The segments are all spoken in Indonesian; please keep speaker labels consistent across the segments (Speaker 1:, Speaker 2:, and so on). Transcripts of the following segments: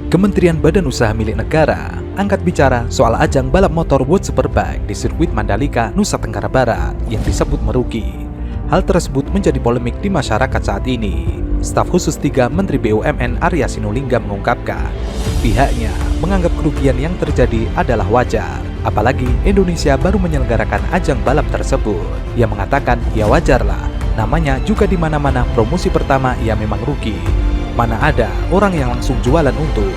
Speaker 1: Kementerian Badan Usaha Milik Negara angkat bicara soal ajang balap motor World Superbike di sirkuit Mandalika, Nusa Tenggara Barat yang disebut merugi. Hal tersebut menjadi polemik di masyarakat saat ini. Staf khusus 3 Menteri BUMN Arya Sinulinga mengungkapkan, pihaknya menganggap kerugian yang terjadi adalah wajar. Apalagi Indonesia baru menyelenggarakan ajang balap tersebut. Ia mengatakan, ya wajarlah, namanya juga di mana-mana promosi pertama ia memang rugi. Mana ada orang yang langsung jualan untung.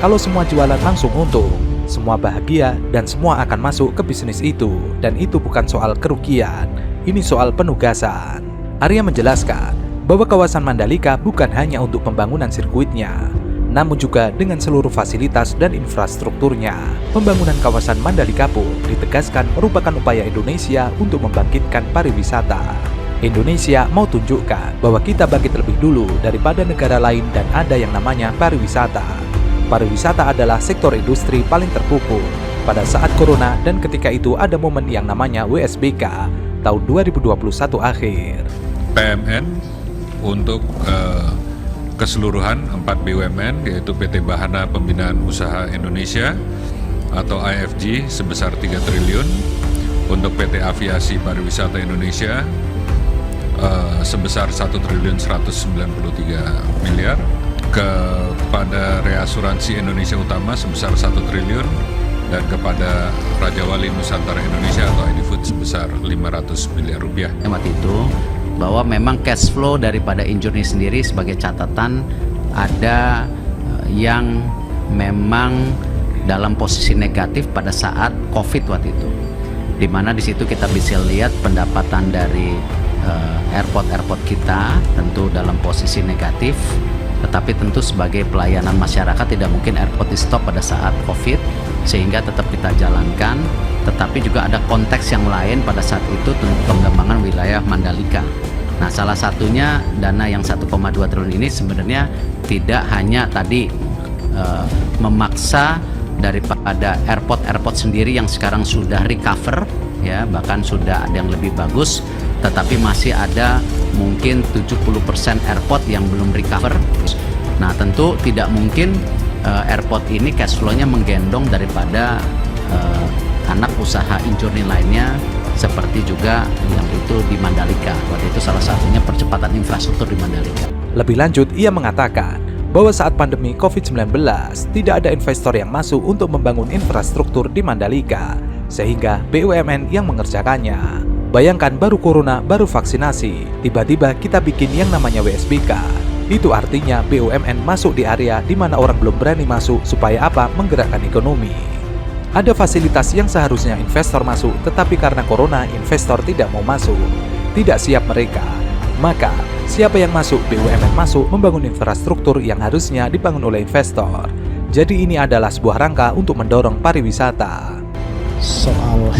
Speaker 1: Kalau semua jualan langsung untung, semua bahagia dan semua akan masuk ke bisnis itu. Dan itu bukan soal kerugian, ini soal penugasan. Arya menjelaskan bahwa kawasan Mandalika bukan hanya untuk pembangunan sirkuitnya, namun juga dengan seluruh fasilitas dan infrastrukturnya. Pembangunan kawasan Mandalika pun ditegaskan merupakan upaya Indonesia untuk membangkitkan pariwisata. Indonesia mau tunjukkan bahwa kita bangkit lebih dulu daripada negara lain dan ada yang namanya pariwisata. Pariwisata adalah sektor industri paling terpukul pada saat corona dan ketika itu ada momen yang namanya WSBK tahun 2021 akhir.
Speaker 2: PMN untuk keseluruhan 4 BUMN yaitu PT Bahana Pembinaan Usaha Indonesia atau AFG sebesar 3 triliun, untuk PT Aviasi Pariwisata Indonesia sebesar 1.193 miliar, kepada Reasuransi Indonesia Utama sebesar 1 triliun, dan kepada Raja Wali Nusantara Indonesia atau ID Food sebesar 500 miliar rupiah.
Speaker 3: Waktu itu bahwa memang cash flow daripada Injourney sendiri sebagai catatan ada yang memang dalam posisi negatif pada saat COVID waktu itu, di mana di situ kita bisa lihat pendapatan dari airport kita tentu dalam posisi negatif, tetapi tentu sebagai pelayanan masyarakat tidak mungkin airport di stop pada saat COVID, sehingga tetap kita jalankan. Tetapi juga ada konteks yang lain pada saat itu tentang pengembangan wilayah Mandalika. Nah, salah satunya dana yang 1,2 triliun ini sebenarnya tidak hanya tadi memaksa daripada airport sendiri yang sekarang sudah recover, ya bahkan sudah ada yang lebih bagus, tetapi masih ada mungkin 70% airport yang belum recover. Nah, tentu tidak mungkin airport ini cash flow-nya menggendong daripada anak usaha Injourney lainnya, seperti juga yang itu di Mandalika. Waktu itu salah satunya percepatan infrastruktur di Mandalika.
Speaker 1: Lebih lanjut, ia mengatakan bahwa saat pandemi COVID-19 tidak ada investor yang masuk untuk membangun infrastruktur di Mandalika, sehingga BUMN yang mengerjakannya. Bayangkan baru corona, baru vaksinasi, tiba-tiba kita bikin yang namanya WSBK. Itu artinya BUMN masuk di area di mana orang belum berani masuk supaya apa? Menggerakkan ekonomi. Ada fasilitas yang seharusnya investor masuk, tetapi karena corona investor tidak mau masuk, tidak siap mereka. Maka siapa yang masuk? BUMN masuk membangun infrastruktur yang harusnya dibangun oleh investor. Jadi ini adalah sebuah rangka untuk mendorong pariwisata.
Speaker 4: Soal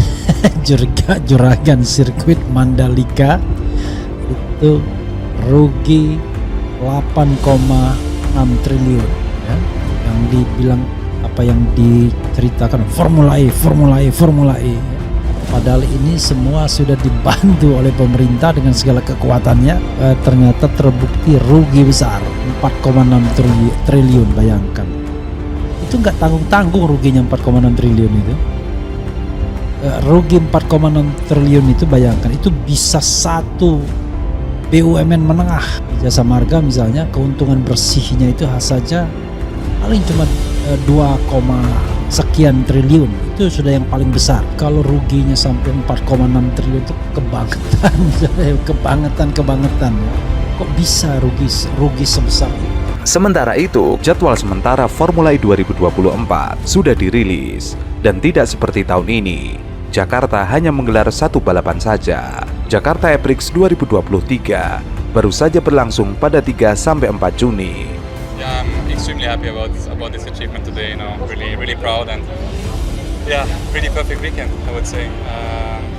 Speaker 4: juragan sirkuit Mandalika itu rugi 8,6 triliun, ya. Yang dibilang apa yang diceritakan Formula E. Padahal ini semua sudah dibantu oleh pemerintah dengan segala kekuatannya, ternyata terbukti rugi besar 4,6 triliun. Bayangkan, itu nggak tanggung-tanggung ruginya 4,6 triliun itu. Rugi 4,6 triliun itu, bayangkan itu bisa satu BUMN menengah. Jasa Marga misalnya keuntungan bersihnya itu saja paling cuma 2, sekian triliun, itu sudah yang paling besar. Kalau ruginya sampai 4,6 triliun itu kebangetan. Kok bisa rugi sebesar itu?
Speaker 1: Sementara itu, jadwal sementara Formula E 2024 sudah dirilis dan tidak seperti tahun ini. Jakarta hanya menggelar satu balapan saja. Jakarta E-Prix 2023 baru saja berlangsung pada 3-4 Juni.
Speaker 5: Yeah, I'm extremely happy about this achievement today. Really proud, and yeah, pretty perfect weekend, I would say.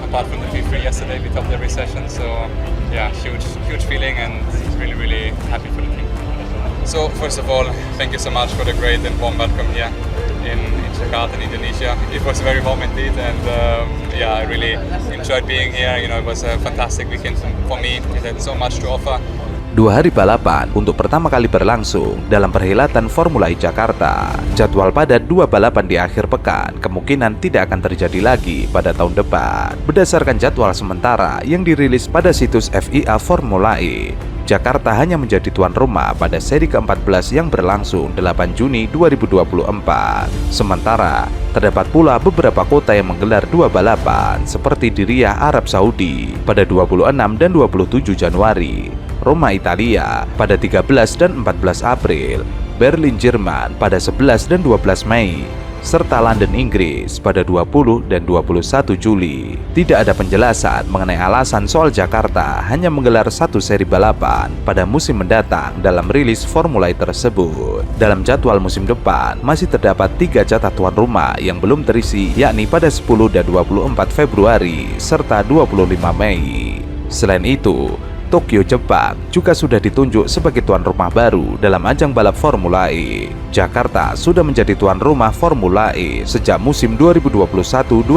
Speaker 5: Apart from the P3 yesterday, we topped every session, so yeah, huge feeling, and really happy for the team. So first of all, thank you so much for the great and warm welcome here in Jakarta, in Indonesia. It was very warm indeed, and yeah, I really enjoyed being here. It was a fantastic weekend for me. It had so much to offer.
Speaker 1: 2 hari balapan untuk pertama kali berlangsung dalam perhelatan Formula E Jakarta. Jadwal padat 2 balapan di akhir pekan kemungkinan tidak akan terjadi lagi pada tahun depan. Berdasarkan jadwal sementara yang dirilis pada situs FIA Formula E, Jakarta hanya menjadi tuan rumah pada seri ke-14 yang berlangsung 8 Juni 2024. Sementara, terdapat pula beberapa kota yang menggelar 2 balapan seperti di Riyadh, Arab Saudi pada 26 dan 27 Januari, Roma, Italia pada 13 dan 14 April, Berlin, Jerman pada 11 dan 12 Mei, serta London, Inggris pada 20 dan 21 Juli. Tidak ada penjelasan mengenai alasan soal Jakarta hanya menggelar 1 seri balapan pada musim mendatang dalam rilis Formula E tersebut. Dalam jadwal musim depan, masih terdapat 3 jatah tuan rumah yang belum terisi, yakni pada 10 dan 24 Februari serta 25 Mei. Selain itu, Tokyo, Jepang juga sudah ditunjuk sebagai tuan rumah baru dalam ajang balap Formula E. Jakarta sudah menjadi tuan rumah Formula E sejak musim 2021-2022.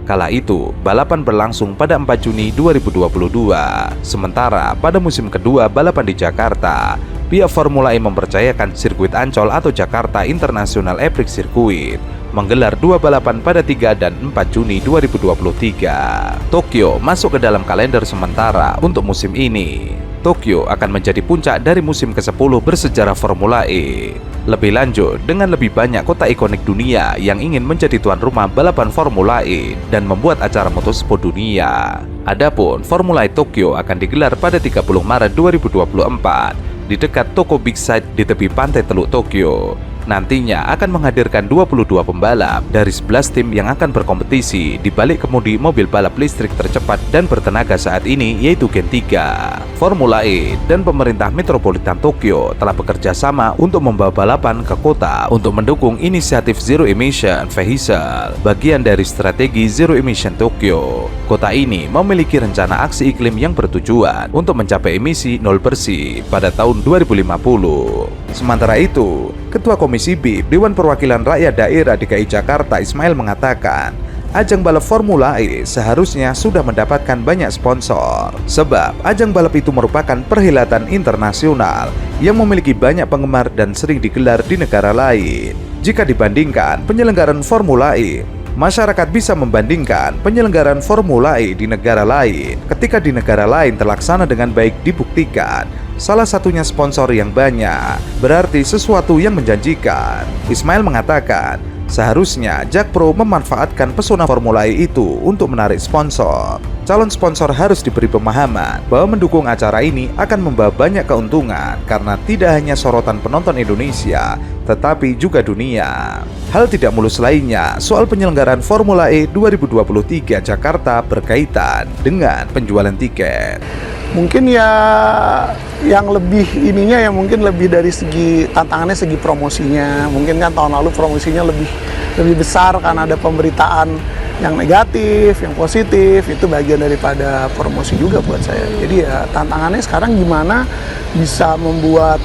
Speaker 1: Kala itu, balapan berlangsung pada 4 Juni 2022. Sementara pada musim kedua balapan di Jakarta, pihak Formula E mempercayakan sirkuit Ancol atau Jakarta International Epic Circuit menggelar 2 balapan pada 3 dan 4 Juni 2023. Tokyo masuk ke dalam kalender sementara untuk musim ini. Tokyo akan menjadi puncak dari musim ke-10 bersejarah Formula E. Lebih lanjut, dengan lebih banyak kota ikonik dunia yang ingin menjadi tuan rumah balapan Formula E dan membuat acara motorsport dunia. Adapun Formula E Tokyo akan digelar pada 30 Maret 2024 di dekat toko Big Sight di tepi pantai Teluk Tokyo. Nantinya akan menghadirkan 22 pembalap dari 11 tim yang akan berkompetisi di balik kemudi mobil balap listrik tercepat dan bertenaga saat ini, yaitu Gen 3. Formula E dan pemerintah metropolitan Tokyo telah bekerja sama untuk membawa balapan ke kota untuk mendukung inisiatif Zero Emission Vehicle, bagian dari strategi Zero Emission Tokyo. Kota ini memiliki rencana aksi iklim yang bertujuan untuk mencapai emisi 0 bersih pada tahun 2050. Sementara itu, Ketua Komisi BIP Dewan Perwakilan Rakyat Daerah DKI Jakarta Ismail mengatakan, ajang balap Formula E seharusnya sudah mendapatkan banyak sponsor. Sebab ajang balap itu merupakan perhelatan internasional yang memiliki banyak penggemar dan sering digelar di negara lain. Jika dibandingkan penyelenggaraan Formula E, masyarakat bisa membandingkan penyelenggaraan Formula E di negara lain. Ketika di negara lain terlaksana dengan baik dibuktikan, salah satunya sponsor yang banyak, berarti sesuatu yang menjanjikan. Ismail mengatakan, seharusnya Jakpro memanfaatkan pesona Formula E itu untuk menarik sponsor. Calon sponsor harus diberi pemahaman bahwa mendukung acara ini akan membawa banyak keuntungan karena tidak hanya sorotan penonton Indonesia, tetapi juga dunia. Hal tidak mulus lainnya soal penyelenggaraan Formula E 2023 Jakarta berkaitan dengan penjualan tiket.
Speaker 6: Mungkin ya yang lebih ininya ya mungkin lebih dari segi tantangannya, segi promosinya. Mungkin kan tahun lalu promosinya lebih besar karena ada pemberitaan yang negatif, yang positif, itu bagian daripada promosi juga buat saya. Jadi ya tantangannya sekarang gimana bisa membuat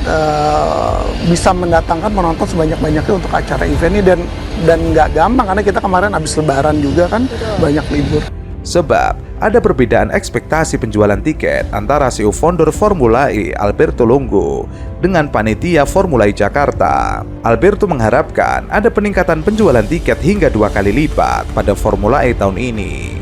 Speaker 6: bisa mendatangkan penonton sebanyak-banyaknya untuk acara event ini, dan nggak gampang karena kita kemarin habis lebaran juga kan, banyak libur.
Speaker 1: Sebab ada perbedaan ekspektasi penjualan tiket antara CEO founder Formula E Alberto Longo dengan panitia Formula E Jakarta. Alberto mengharapkan ada peningkatan penjualan tiket hingga 2 kali lipat pada Formula E tahun ini.